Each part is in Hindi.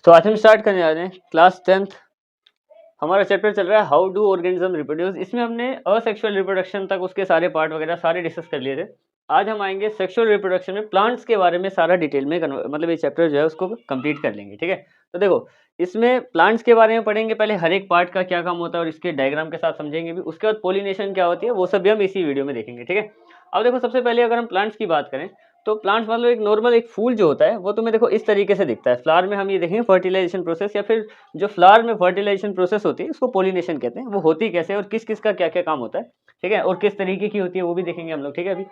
तो आज हम स्टार्ट करने जा रहे हैं क्लास 10th। हमारा चैप्टर चल रहा है हाउ डू ऑर्गेनिज्म रिप्रोड्यूस। इसमें हमने असेक्सुअल रिप्रोडक्शन तक उसके सारे पार्ट वगैरह सारे डिस्कस कर लिए थे। आज हम आएंगे सेक्सुअल रिप्रोडक्शन में, प्लांट्स के बारे में सारा डिटेल में मतलब ये चैप्टर जो है उसको कंप्लीट कर लेंगे। ठीक है, तो देखो इसमें प्लांट्स के बारे में पढ़ेंगे, पहले हर एक पार्ट का क्या काम होता है और इसके डायग्राम के साथ समझेंगे भी। उसके बाद पोलिनेशन क्या होती है वो सब भी हम इसी वीडियो में देखेंगे। ठीक है, अब देखो सबसे पहले अगर हम प्लांट्स की बात करें तो प्लांट्स मतलब एक नॉर्मल एक फूल जो होता है वो तुम्हें देखो इस तरीके से दिखता है। फ्लावर में हम ये देखेंगे फर्टिलाइजेशन प्रोसेस, या फिर जो फ्लावर में फर्टिलाइजेशन प्रोसेस होती है उसको पोलिनेशन कहते हैं। वो होती कैसे और किस किस का क्या क्या काम होता है, ठीक है, और किस तरीके की होती है वो भी देखेंगे हम लोग। ठीक है, अभी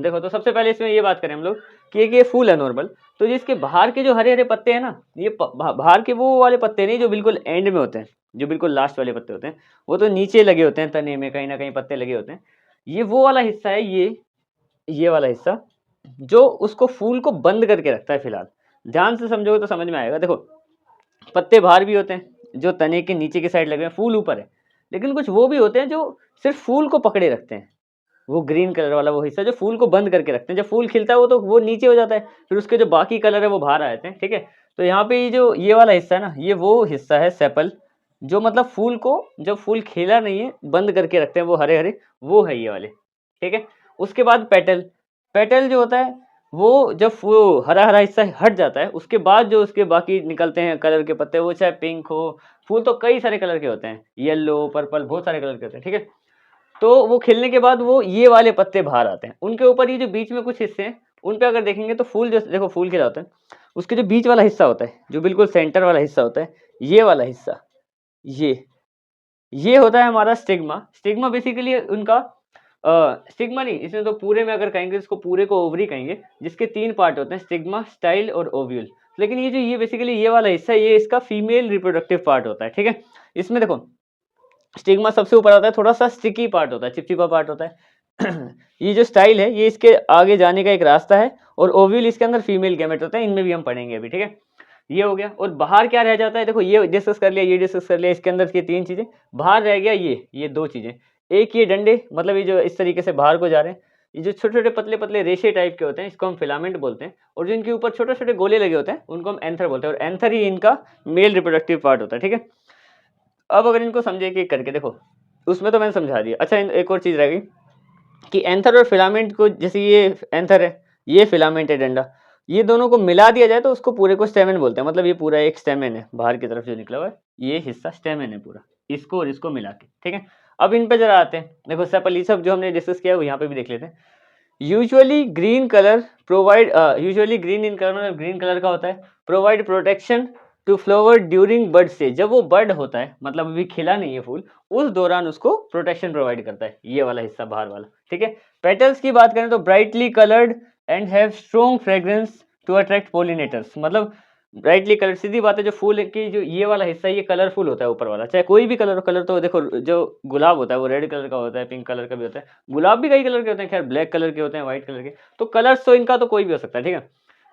देखो तो सबसे पहले इसमें ये बात करें हम लोग कि एक ये फूल है नॉर्मल, तो जिसके बाहर के जो हरे हरे पत्ते हैं ना, ये बाहर के वो वाले पत्ते नहीं जो बिल्कुल एंड में होते हैं, जो बिल्कुल लास्ट वाले पत्ते होते हैं, वो तो नीचे लगे होते हैं, तने में कहीं ना कहीं पत्ते लगे होते हैं। ये वो वाला हिस्सा है, ये वाला हिस्सा जो उसको फूल को बंद करके रखता है। फिलहाल ध्यान से समझोगे तो समझ में आएगा। देखो पत्ते बाहर भी होते हैं जो तने के नीचे की साइड लगे हैं, फूल ऊपर है, लेकिन कुछ वो भी होते हैं जो सिर्फ फूल को पकड़े रखते हैं। वो ग्रीन कलर वाला वो हिस्सा जो फूल को बंद करके रखते हैं, जब फूल खिलता है वो तो वो नीचे हो जाता है, फिर उसके जो बाकी कलर है वो बाहर आ जाते हैं। ठीक है, तो यहाँ पे जो ये वाला हिस्सा है ना, ये वो हिस्सा है सेपल, जो मतलब फूल को जब फूल खिला नहीं है बंद करके रखते हैं, वो हरे हरे, वो है ये वाले। ठीक है, उसके बाद पेटल, पेटल जो होता है वो जब वो हरा हरा हिस्सा हट जाता है उसके बाद जो उसके बाकी निकलते हैं कलर के पत्ते, वो चाहे पिंक हो, फूल तो कई सारे कलर के होते हैं, येलो पर्पल बहुत सारे कलर के होते हैं। ठीक है, तो वो खिलने के बाद वो ये वाले पत्ते बाहर आते हैं, उनके ऊपर ये जो बीच में कुछ हिस्से हैं उन पे अगर देखेंगे तो फूल, जैसे देखो फूल खिला होता है, उसके जो बीच वाला हिस्सा होता है, जो बिल्कुल सेंटर वाला हिस्सा होता है, ये वाला हिस्सा, ये होता है हमारा स्टिग्मा। स्टिग्मा बेसिकली उनका स्टिग्मा नहीं, इसमें तो पूरे में अगर कहेंगे इसको पूरे को ओवरी कहेंगे, जिसके 3 पार्ट होते हैं, स्टिग्मा, स्टाइल और ओव्यूल। लेकिन ये जो ये बेसिकली ये वाला हिस्सा, ये इसका फीमेल रिप्रोडक्टिव पार्ट होता है। ठीक है, इसमें देखो स्टिग्मा सबसे ऊपर होता है, थोड़ा सा स्टिकी पार्ट होता है, चिपचिपा पार्ट होता है ये जो स्टाइल है ये इसके आगे जाने का एक रास्ता है, और ओव्यूल इसके अंदर फीमेल गैमेट होता है, इनमें भी हम पढ़ेंगे अभी। ठीक है, ये हो गया। और बाहर क्या रह जाता है, देखो ये डिस्कस कर लिया, ये डिस्कस कर लिया, इसके अंदर की 3 चीजें, बाहर रह गया ये 2 चीजें। एक ये डंडे, मतलब ये जो इस तरीके से बाहर को जा रहे हैं, ये जो छोटे छोटे पतले पतले रेशे टाइप के होते हैं, इसको हम फिलामेंट बोलते हैं, और जो इनके ऊपर छोटे छोटे गोले लगे होते हैं उनको हम एंथर बोलते हैं, और एंथर ही इनका मेल रिप्रोडक्टिव पार्ट होता है। ठीक है, अब अगर इनको समझे कि करके देखो, उसमें तो मैंने समझा दिया। अच्छा, एक और चीज रह गई कि एंथर और फिलामेंट को, जैसे ये एंथर है, ये फिलामेंट है डंडा, ये दोनों को मिला दिया जाए तो उसको पूरे को स्टेमेन बोलते हैं। मतलब ये पूरा एक स्टेमेन है, बाहर की तरफ जो निकला हुआ है ये हिस्सा स्टेमेन है पूरा, इसको और इसको मिला के। ठीक है, अब इन पे जरा आते हैं। देखो सेपल, ये सब जो हमने डिस्कस किया वो यहाँ पे भी देख लेते हैं। Usually green colour provide, usually green in colour, मतलब ग्रीन कलर का होता है, provide protection to flower during bird stage. जब वो बर्ड होता है, मतलब अभी खिला नहीं है फूल, उस दौरान उसको प्रोटेक्शन प्रोवाइड करता है, ये वाला हिस्सा बाहर वाला। ठीक है, पेटल्स की बात करें तो brightly coloured and have strong fragrance to attract pollinators. मतलब ब्राइटली कलर, सीधी बात है, जो फूल की जो ये वाला हिस्सा है ये कलरफुल होता है ऊपर वाला, चाहे कोई भी कलर। कलर तो देखो जो गुलाब होता है वो रेड कलर का होता है, पिंक कलर का भी होता है, गुलाब भी कई कलर के होते हैं, खैर ब्लैक कलर के होते हैं, व्हाइट कलर के, तो कलर्स तो इनका तो कोई भी हो सकता है। ठीक है,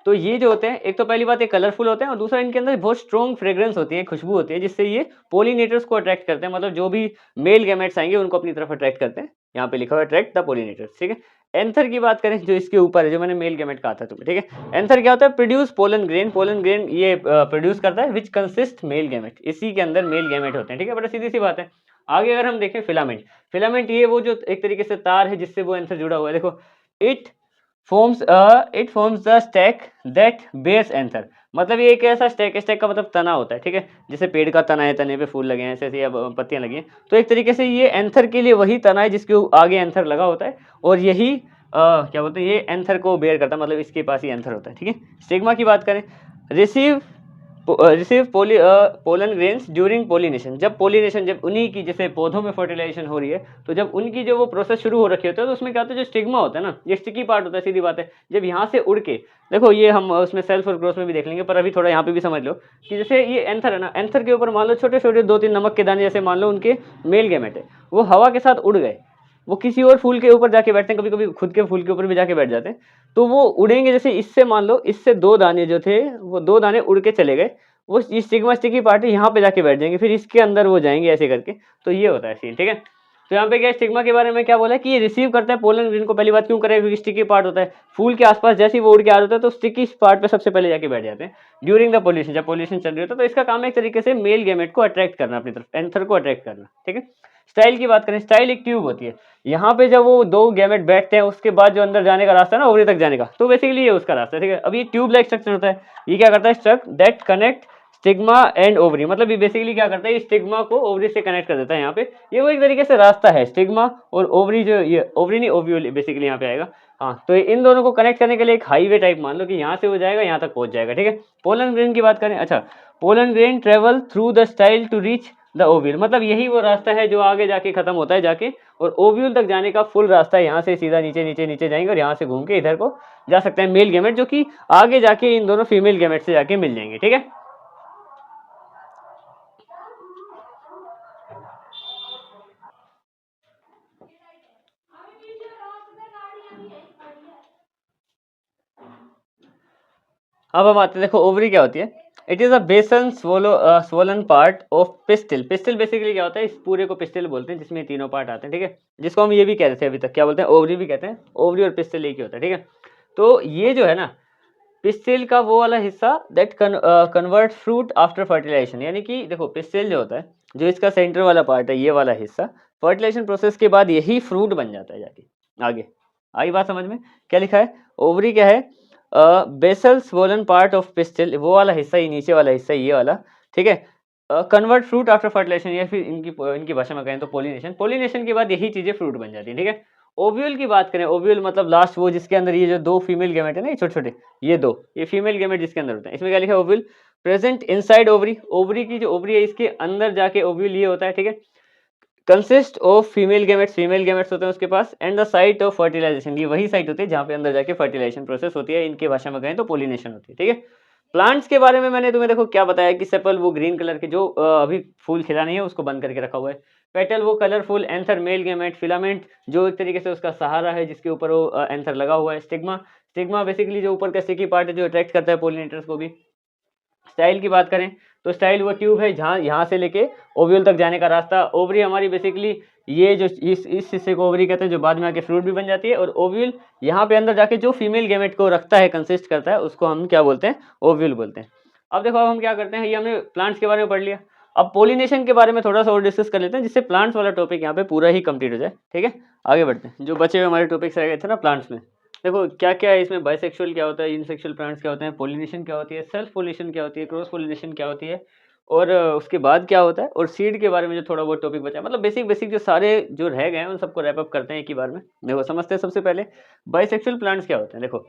तो ये जो होते हैं, एक तो पहली बात ये कलरफुल होते हैं, और दूसरा इनके अंदर बहुत स्ट्रॉन्ग फ्रेग्रेंस होती है, खुशबू होती है, जिससे ये पोलिनेटर्स को अट्रैक्ट करते हैं। मतलब जो भी मेल गैमेट्स आएंगे उनको अपनी तरफ अट्रैक्ट करते हैं। यहाँ पे लिखा हुआ है अट्रैक्ट द पोलिनेटर्स। ठीक है, एंथर की बात करें जो इसके ऊपर है, जो मैंने मेल गैमेट कहा था तुम्हें। ठीक है, एंथर क्या होता है, produce pollen grain, pollen grain ये प्रोड्यूस करता है, विच कंसिस्ट मेल गैमेट, इसी के अंदर मेल गैमेट होते हैं। ठीक है, बड़ा सीधी सी बात है। आगे अगर हम देखें फिलामेंट, फिलामेंट ये वो जो एक तरीके से तार है जिससे वो एंथर जुड़ा हुआ है। देखो it forms the stalk that bears anther. मतलब ये एक ऐसा स्टैक, स्टैक का मतलब तना होता है। ठीक है, जैसे पेड़ का तना है, तने पे फूल लगे हैं, ऐसे ऐसे अब पत्तियां लगी हैं, तो एक तरीके से ये एंथर के लिए वही तना है जिसके आगे एंथर लगा होता है, और यही क्या बोलते हैं, ये एंथर को बेयर करता है, मतलब इसके पास ही एंथर होता है। ठीक है, स्टिग्मा की बात करें, receive pollen grains during pollination. जब पोलिनेशन, जब उन्हीं की जैसे पौधों में फर्टिलाइजेशन हो रही है, तो जब उनकी जो वो प्रोसेस शुरू हो रखी होती है, तो उसमें क्या होता है, जो स्टिग्मा होता है ना, ये स्टिकी पार्ट होता है, सीधी बात है। जब यहाँ से उड़ के, देखो ये हम उसमें सेल्फ और ग्रोथ में भी देख लेंगे, पर अभी थोड़ा यहाँ पे भी समझ लो कि जैसे ये एंथर है ना, एंथर के ऊपर मान लो छोटे छोटे 2-3 नमक के दाने जैसे मान लो उनके मेल गैमेट है, वो हवा के साथ उड़ गए, वो किसी और फूल के ऊपर जाके बैठते हैं, कभी कभी खुद के फूल के ऊपर भी जाके बैठ जाते हैं, तो वो उड़ेंगे। जैसे इससे मान लो इससे 2 दाने जो थे, वो 2 दाने उड़ के चले गए, वो स्टिग्मा स्टिकी पार्ट यहाँ पे जाके बैठ जाएंगे, फिर इसके अंदर वो जाएंगे ऐसे करके, तो ये होता है सीन। ठीक है, तो यहाँ पे क्या स्टिग्मा के बारे में क्या बोला है कि ये रिसीव करता है पोलन ग्रेन को। पहली बात क्यों करेगा, क्योंकि स्टिकी पार्ट होता है फूल के आसपास, जैसे ही वो उड़ के आ रहा होता है तो स्टिकी पार्ट पे सबसे पहले जाके बैठ जाते हैं ड्यूरिंग द पोल्यूशन, जब पोल्यूशन चल रही होता है। तो इसका काम है एक तरीके से मेल गैमेट को अट्रैक्ट करना अपनी तरफ, एंथर को अट्रैक्ट करना, ठीक है। स्टाइल की बात करें, स्टाइल एक ट्यूब होती है, यहाँ पे जब वो दो गैमेट बैठते हैं उसके बाद जो अंदर जाने का रास्ता है ना ओवरी तक जाने का, तो बेसिकली ये उसका रास्ता है, ठीक है। अब ये ट्यूब लाइक स्ट्रक्चर होता है, ये क्या करता है, struck that connect stigma and ovary, मतलब ये बेसिकली क्या करता है, ये स्टिग्मा को ओवरी से कनेक्ट कर देता है। यहाँ पे ये वो एक तरीके से रास्ता है, स्टिग्मा और ओवरी, जो ये ओवरी नहीं ओव्यूल बेसिकली यहाँ पे आएगा। हाँ, तो इन दोनों को कनेक्ट करने के लिए एक हाईवे टाइप मान लो कि यहाँ से हो जाएगा, यहाँ तक पहुंच जाएगा, ठीक है। पोलन ग्रेन की बात करें, अच्छा, pollen grain travel through the style to reach the ovule, मतलब यही वो रास्ता है जो आगे जाके खत्म होता है जाके, और ओव्यूल तक जाने का फुल रास्ता है, यहाँ से सीधा नीचे नीचे नीचे जाएंगे और यहाँ से घूम के इधर को जा सकते हैं मेल गैमेट, जो कि आगे जाके इन दोनों फीमेल गैमेट से जाके मिल जाएंगे, ठीक है। अब हम आते हैं, देखो ओवरी क्या होती है, इट इज अ बेसन swollen part of pistil. Pistil basically क्या होता है, इस पूरे को पिस्टिल बोलते हैं जिसमें तीनों पार्ट आते हैं, ठीक है, जिसको हम ये भी कह रहे थे अभी तक, क्या बोलते हैं, ओवरी भी कहते हैं, ओवरी और पिस्टिल एक ही होता है, ठीक है। तो ये जो है ना पिस्टिल का वो वाला हिस्सा that convert fruit after fertilization, यानी कि देखो पिस्टिल जो होता है, जो इसका सेंटर वाला पार्ट है, ये वाला हिस्सा फर्टिलाइजेशन प्रोसेस के बाद यही फ्रूट बन जाता है जाके आगे। आई बात समझ में, क्या लिखा है, ओवरी क्या है, basal swollen part of pistil, वो वाला हिस्सा, ये नीचे वाला हिस्सा, ये वाला, ठीक है। कन्वर्ट फ्रूट आफ्टर फर्टिलाइजेशन, या फिर इनकी भाषा में कहें तो पोलिनेशन, पोलिनेशन के बाद यही चीजें फ्रूट बन जाती है, ठीक है। ओव्यूल की बात करें, ओव्यूल मतलब लास्ट वो जिसके अंदर ये जो दो फीमेल गैमेट है ना, ये छोटे छोटे, ये दो, ये फीमेल गैमेट जिसके अंदर होता है, इसमें क्या लिखा है, ovule present inside ovary, ovary की जो ओवरी है इसके अंदर जाके ओव्यूल ये होता है, ठीक है। कंसिस्ट ऑफ फीमेल गैमेट्स होते हैं उसके पास, and the site of fertilization, ये वही साइट होती है जहाँ पे अंदर जाके फर्टिलाइजेशन प्रोसेस होती है, इनके भाषा में कहें तो पोलिनेशन होती है, ठीक है। प्लांट्स के बारे में मैंने तुम्हें देखो क्या बताया कि सेपल वो ग्रीन कलर के जो अभी फूल खिला नहीं है उसको बंद करके रखा हुआ है, पेटल वो colourful, anther male gamete, filament जो एक तरीके से उसका सहारा है जिसके ऊपर वो एंथर लगा हुआ है, स्टिग्मा, स्टिग्मा बेसिकली जो ऊपर का स्टिकी पार्ट है जो अट्रैक्ट करता है पोलिनेटर्स को भी। स्टाइल की बात करें तो स्टाइल वो ट्यूब है जहाँ यहाँ से लेके ओव्यूल तक जाने का रास्ता। ओवरी हमारी बेसिकली ये जो इस हिस्से को ओवरी कहते हैं जो बाद में आके फ्रूट भी बन जाती है, और ओव्यूल यहाँ पे अंदर जाके जो फीमेल गैमेट को रखता है, कंसिस्ट करता है, उसको हम क्या बोलते हैं, ओव्यूल बोलते हैं। अब देखो अब हम क्या करते हैं, ये हमने प्लांट्स के बारे में पढ़ लिया, अब पोलिनेशन के बारे में थोड़ा सा और डिस्कस कर लेते हैं जिससे प्लांट्स वाला टॉपिक यहाँ पे पूरा ही कंप्लीट हो जाए, ठीक है। आगे बढ़ते हैं, जो बचे हुए हमारे टॉपिक्स रह गए थे ना प्लांट्स में, देखो क्या क्या है इसमें, बाइसेक्सुअल क्या होता है, इनसेक्सुअल प्लांट्स क्या होते हैं, पोलिनेशन क्या होती है, सेल्फ पोलिनेशन क्या होती है, क्रॉस पोलिनेशन क्या होती है, और उसके बाद क्या होता है, और सीड के बारे में जो थोड़ा बहुत टॉपिक बचा है, मतलब बेसिक बेसिक जो सारे जो रह गए हैं उन सबको रैप अप करते हैं एक ही बार में। देखो समझते हैं सबसे पहले बाइसेक्सुअल प्लांट्स क्या होते हैं। देखो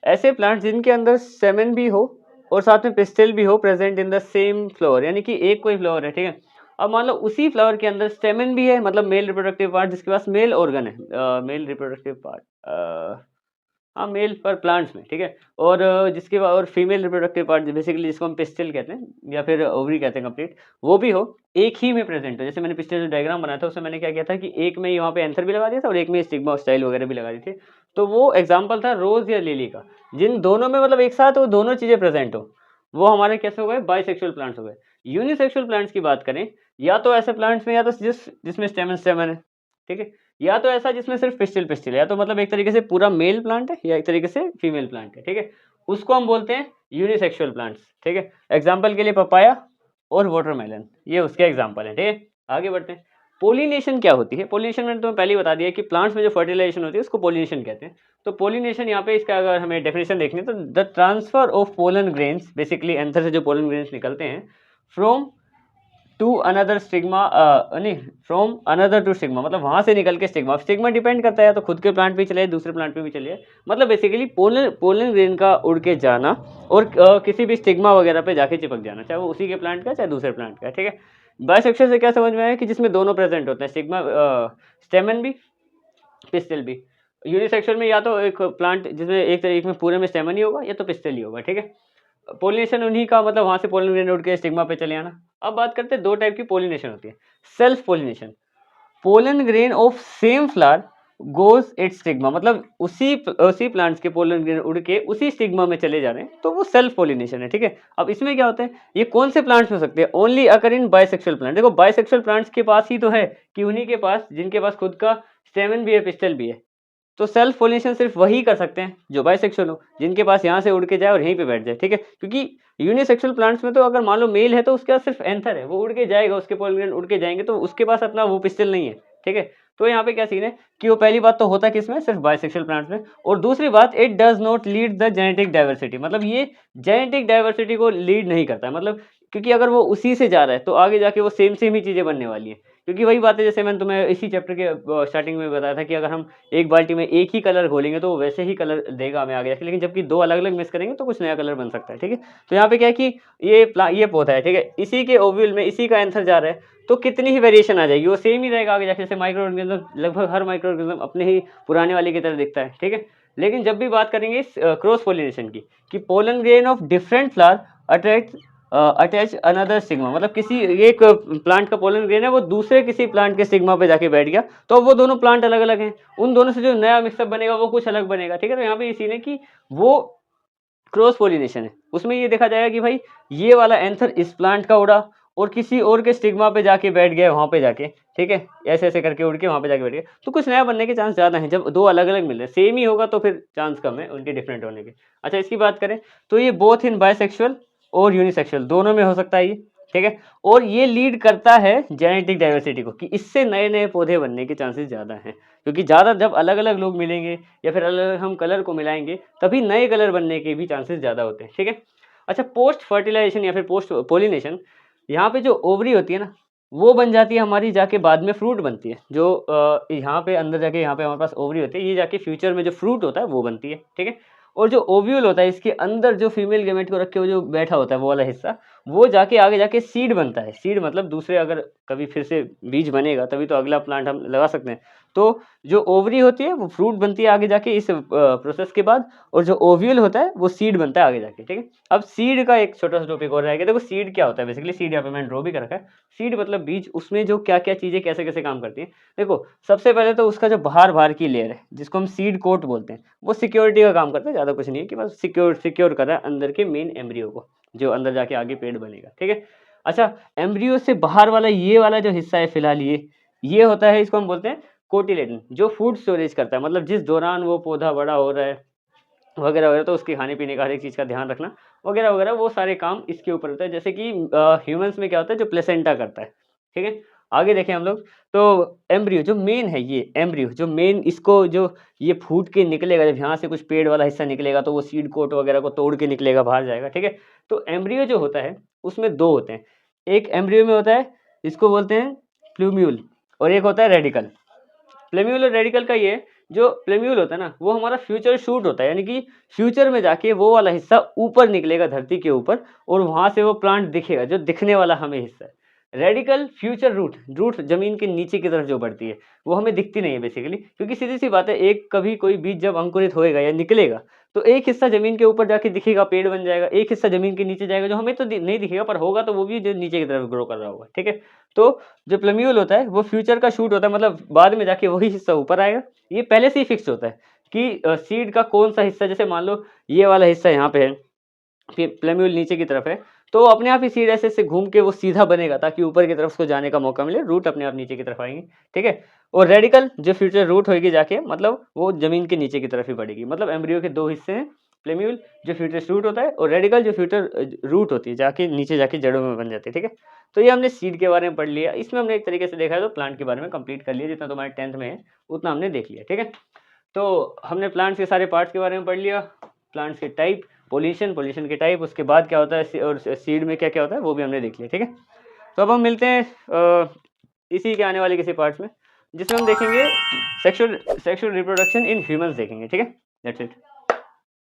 ऐसे प्लांट्स जिनके अंदर सेमेन भी हो और साथ में पिस्टिल भी हो present in the same flower, यानी कि एक कोई फ्लावर है, ठीक है। अब मान लो उसी फ्लावर के अंदर स्टेमन भी है, मतलब मेल रिप्रोडक्टिव पार्ट जिसके पास मेल ऑर्गन है, मेल रिप्रोडक्टिव पार्ट, हाँ मेल पर प्लांट्स में, ठीक है। और जिसके बाद और फीमेल रिप्रोडक्टिव पार्ट बेसिकली जिसको हम पिस्टिल कहते हैं या फिर ओवरी कहते हैं कंप्लीट, वो भी हो, एक ही में प्रेजेंट हो। जैसे मैंने पिछले जो डायग्राम बनाया था उसमें मैंने क्या किया था कि एक में यहाँ पे एंथर भी लगा दिया था और एक में स्टिग्मा स्टाइल वगैरह भी लगा दी थी। तो वो एग्जाम्पल था रोज या लिली का, जिन दोनों में मतलब एक साथ वो दोनों चीजें प्रेजेंट हो, वो हमारे कैसे हो गए, बाइसेक्सुअल प्लांट्स हो गए। यूनिसेक्सुअल प्लांट्स की बात करें, या तो ऐसे प्लांट्स में या तो जिसमें स्टेमन स्टेमन है, ठीक है, या तो ऐसा जिसमें सिर्फ पिस्टिल पिस्टिल है, या तो मतलब एक तरीके से पूरा मेल प्लांट है या एक तरीके से फीमेल प्लांट है, ठीक है, उसको हम बोलते हैं यूनिसेक्सुअल प्लांट्स, ठीक है। एग्जाम्पल के लिए पपाया और वाटरमेलन, ये उसके एग्जाम्पल है, ठीक है। आगे बढ़ते हैं, पोलिनेशन क्या होती है। पोलिनेशन मैंने तुम्हें पहले ही बता दिया कि प्लांट्स में जो फर्टिलाइजेशन होती है उसको पोलिनेशन कहते हैं। तो पोलिनेशन यहाँ पे इसका अगर हमें डेफिनेशन देखनी है तो the transfer of pollen grains, basically anther से जो पोलन ग्रेन्स निकलते हैं, फ्रॉम टू अनदर स्टिग्मा, नहीं फ्रॉम अनदर टू स्टिग्मा, मतलब वहां से निकल के स्टिग्मा, स्टिग्मा डिपेंड करता है तो खुद के प्लांट पे चले दूसरे प्लांट पे भी चलिए, मतलब बेसिकली पोलन ग्रेन का उड़ के जाना और किसी भी स्टिग्मा वगैरह पे जाके चिपक जाना, चाहे वो उसी के प्लांट का चाहे दूसरे प्लांट का, ठीक है। बाइसेक्सुअल से क्या समझ में आया कि जिसमें दोनों प्रेजेंट होते हैं, स्टिग्मा स्टेमन भी पिस्टिल भी। यूनिसेक्सुअल में या तो एक प्लांट जिसमें एक में पूरे में स्टेमन ही होगा या तो पिस्टिल ही होगा, ठीक है। पोलिनेशन उन्हीं का मतलब वहां से पोलन ग्रेन उड़ के स्टिग्मा पे चले आना। अब बात करते हैं दो टाइप की पोलिनेशन होती है। Self pollination, pollen grain of same flower goes it's stigma, मतलब उसी प्लांट्स के पोलन ग्रेन उड़ के उसी स्टिग्मा में चले जा रहे हैं, तो वो सेल्फ पोलिनेशन है, ठीक है। अब इसमें क्या होता है, ये कौन से प्लांट्स हो सकते हैं, ओनली अकर इन बाइसेक्सुअल प्लांट। देखो बाइसेक्सुअल प्लांट्स के पास ही तो है कि उन्हीं के पास जिनके पास खुद का स्टेमन भी है, पिस्टल भी है, तो सेल्फ पोलिनेशन सिर्फ वही कर सकते हैं जो बाइसेक्सुअल हो, जिनके पास यहाँ से उड़ के जाए और यहीं पे बैठ जाए, ठीक है। क्योंकि यूनिसेक्सुअल प्लांट्स में तो अगर मान लो मेल है तो उसके पास सिर्फ एंथर है, वो उड़ के जाएगा, उसके पोलन ग्रेन उड़ के जाएंगे, तो उसके पास अपना वो पिस्टल नहीं है, ठीक है। तो यहाँ पे क्या सीन है कि वो पहली बात तो होता किसमें, सिर्फ बाइसेक्सुअल प्लांट्स में, और दूसरी बात it does not lead the genetic diversity, मतलब ये जेनेटिक डाइवर्सिटी को लीड नहीं करता है, मतलब क्योंकि अगर वो उसी से जा रहा है तो आगे जाके वो सेम ही चीज़ें बनने वाली है। क्योंकि वही बात है, जैसे मैंने तुम्हें इसी चैप्टर के स्टार्टिंग में बताया था कि अगर हम एक बाल्टी में एक ही कलर घोलेंगे तो वो वैसे ही कलर देगा हमें आगे जाके, लेकिन जबकि दो अलग अलग मिक्स करेंगे तो कुछ नया कलर बन सकता है, ठीक है। तो यहाँ पे क्या है कि ये पौधा है, ठीक है, इसी के ओव्यूल में इसी का आंसर जा रहा है, तो कितनी ही वेरिएशन आ जाएगी, वो सेम ही रहेगा आगे जाके। जैसे माइक्रो ऑर्गेनिज्म, लगभग हर माइक्रो ऑर्गेनिज्म अपने ही पुराने वाले की तरह दिखता है, ठीक है। लेकिन जब भी बात करेंगे इस क्रॉस पोलिनेशन की, कि pollen grain of different flower attach another stigma, मतलब किसी एक प्लांट का पोलन ग्रेन है वो दूसरे किसी प्लांट के स्टिग्मा पे जाके बैठ गया, तो वो दोनों प्लांट अलग अलग हैं, उन दोनों से जो नया मिक्सअप बनेगा वो कुछ अलग बनेगा, ठीक है। तो यहाँ पे ये सीन है कि वो क्रॉस पोलिनेशन है, उसमें ये देखा जाएगा कि भाई ये वाला एंथर इस प्लांट का उड़ा और किसी और के स्टिग्मा पे जाके बैठ गया वहां पे जाके, ठीक है, ऐसे ऐसे करके उड़ के वहां पे जाके बैठ गया, तो कुछ नया बनने के चांस ज़्यादा हैं। जब दो अलग अलग मिल रहे हैं, सेम ही होगा तो फिर चांस कम है उनके डिफरेंट होने के। अच्छा, इसकी बात करें तो ये बोथ इन बायसेक्सुअल और यूनिसेक्सुअल दोनों में हो सकता है ये, ठीक है। और ये लीड करता है जेनेटिक डाइवर्सिटी को, कि इससे नए नए पौधे बनने के चांसेस ज़्यादा हैं, क्योंकि ज़्यादा जब अलग अलग लोग मिलेंगे या फिर अलग अलग हम कलर को मिलाएंगे तभी नए कलर बनने के भी चांसेस ज़्यादा होते हैं, ठीक है। अच्छा, पोस्ट फर्टिलाइजेशन या फिर पोस्ट पोलिनेशन, यहाँ पे जो ओवरी होती है ना, वो बन जाती है हमारी, जाके बाद में फ्रूट बनती है, जो यहाँ पे अंदर जाके यहाँ पे हमारे पास ओवरी होती है, ये जाके फ्यूचर में जो फ्रूट होता है वो बनती है, ठीक है। और जो ओव्यूल होता है, इसके अंदर जो फीमेल गेमेट को रख के वो जो बैठा होता है वो वाला हिस्सा, वो जाके आगे जाके सीड बनता है। सीड मतलब दूसरे, अगर कभी फिर से बीज बनेगा तभी तो अगला प्लांट हम लगा सकते हैं। तो जो ओवरी होती है वो फ्रूट बनती है आगे जाके इस प्रोसेस के बाद, और जो ओव्यूल होता है वो सीड बनता है आगे जाके, ठीक है। अब सीड का एक छोटा सा टॉपिक और रहेगा। देखो सीड क्या होता है, बेसिकली सीड यहाँ पे मैंने ड्रॉ भी कर रखा है। सीड मतलब बीज, उसमें जो क्या क्या चीज़ें कैसे कैसे काम करती हैं। देखो सबसे पहले तो उसका जो बाहर की लेयर है जिसको हम सीड कोट बोलते हैं, वो सिक्योरिटी का काम करता है, ज़्यादा कुछ नहीं है, कि बस सिक्योर कर रहा है अंदर के मेन एम्ब्रियो को, जो अंदर जाके आगे पेड़ बनेगा, ठीक है। अच्छा, एम्ब्रियो से बाहर वाला ये वाला जो हिस्सा है फिलहाल ये होता है, इसको हम बोलते हैं कोटिलेडन, जो फूड स्टोरेज करता है, मतलब जिस दौरान वो पौधा बड़ा हो रहा है वगैरह वगैरह, तो उसके खाने पीने का हर एक चीज़ का ध्यान रखना वगैरह वगैरह, वो सारे काम इसके ऊपर होता है। जैसे कि ह्यूमंस में क्या होता है, जो प्लेसेंटा करता है, ठीक है। आगे देखें हम लोग, तो एम्ब्रियो जो मेन है, ये एम्ब्रियो जो मेन, इसको जो ये फूट के निकलेगा, जब यहाँ से कुछ पेड़ वाला हिस्सा निकलेगा तो वो सीड कोट वगैरह को तोड़ के निकलेगा, बाहर जाएगा, ठीक है। तो एम्ब्रियो जो होता है उसमें दो होते हैं, एक एम्ब्रियो में होता है, इसको बोलते हैं प्लूम्यूल, और एक होता है रेडिकल। प्लेम्यूल और रेडिकल का ये, जो प्लेम्यूल होता है ना, वो हमारा फ्यूचर शूट होता है, यानी कि फ्यूचर में जाके वो वाला हिस्सा ऊपर निकलेगा धरती के ऊपर, और वहां से वो प्लांट दिखेगा, जो दिखने वाला हमें हिस्सा है। रेडिकल फ्यूचर रूट जमीन के नीचे की तरफ जो बढ़ती है, वो हमें दिखती नहीं है बेसिकली, क्योंकि सीधी सी बात है, एक कभी कोई बीज जब अंकुरित होएगा या निकलेगा तो एक हिस्सा जमीन के ऊपर जाके दिखेगा, पेड़ बन जाएगा, एक हिस्सा जमीन के नीचे जाएगा, जो हमें तो नहीं दिखेगा, पर होगा तो वो भी जो नीचे की तरफ ग्रो कर रहा होगा, ठीक है। तो जो प्लम्यूल होता है वो फ्यूचर का शूट होता है, मतलब बाद में जाके वही हिस्सा ऊपर आएगा। ये पहले से ही फिक्स होता है कि सीड का कौन सा हिस्सा, जैसे मान लो ये वाला हिस्सा यहाँ पे है, फिर प्लम्यूल नीचे की तरफ है, तो अपने आप ही सीड ऐसे ऐसे घूम के वो सीधा बनेगा, ताकि ऊपर की तरफ उसको जाने का मौका मिले, रूट अपने आप नीचे की तरफ आएंगे, ठीक है। और रेडिकल जो फ्यूचर रूट होगी जाके, मतलब वो जमीन के नीचे की तरफ ही बढ़ेगी। मतलब एम्ब्रियो के दो हिस्से हैं, प्लेम्यूल जो फ्यूचर शूट होता है, और रेडिकल जो फ्यूचर रूट होती है, जाके नीचे जाके जड़ों में बन जाती है, ठीक है। तो ये हमने सीड के बारे में पढ़ लिया, इसमें हमने एक तरीके से देखा है तो प्लांट के बारे में कंप्लीट कर लिया, जितना तुम्हारे 10th में है उतना हमने देख लिया, ठीक है। तो हमने प्लांट्स के सारे पार्ट्स के बारे में पढ़ लिया, प्लांट्स के टाइप, पोल्यूशन के टाइप, उसके बाद क्या होता है और सीड में क्या क्या होता है वो भी हमने देख लिया, ठीक है। तो अब हम मिलते हैं इसी के आने वाले किसी पार्ट्स में, जिसमें हम देखेंगे सेक्सुअल रिप्रोडक्शन इन ह्यूमंस देखेंगे, ठीक है। That's it.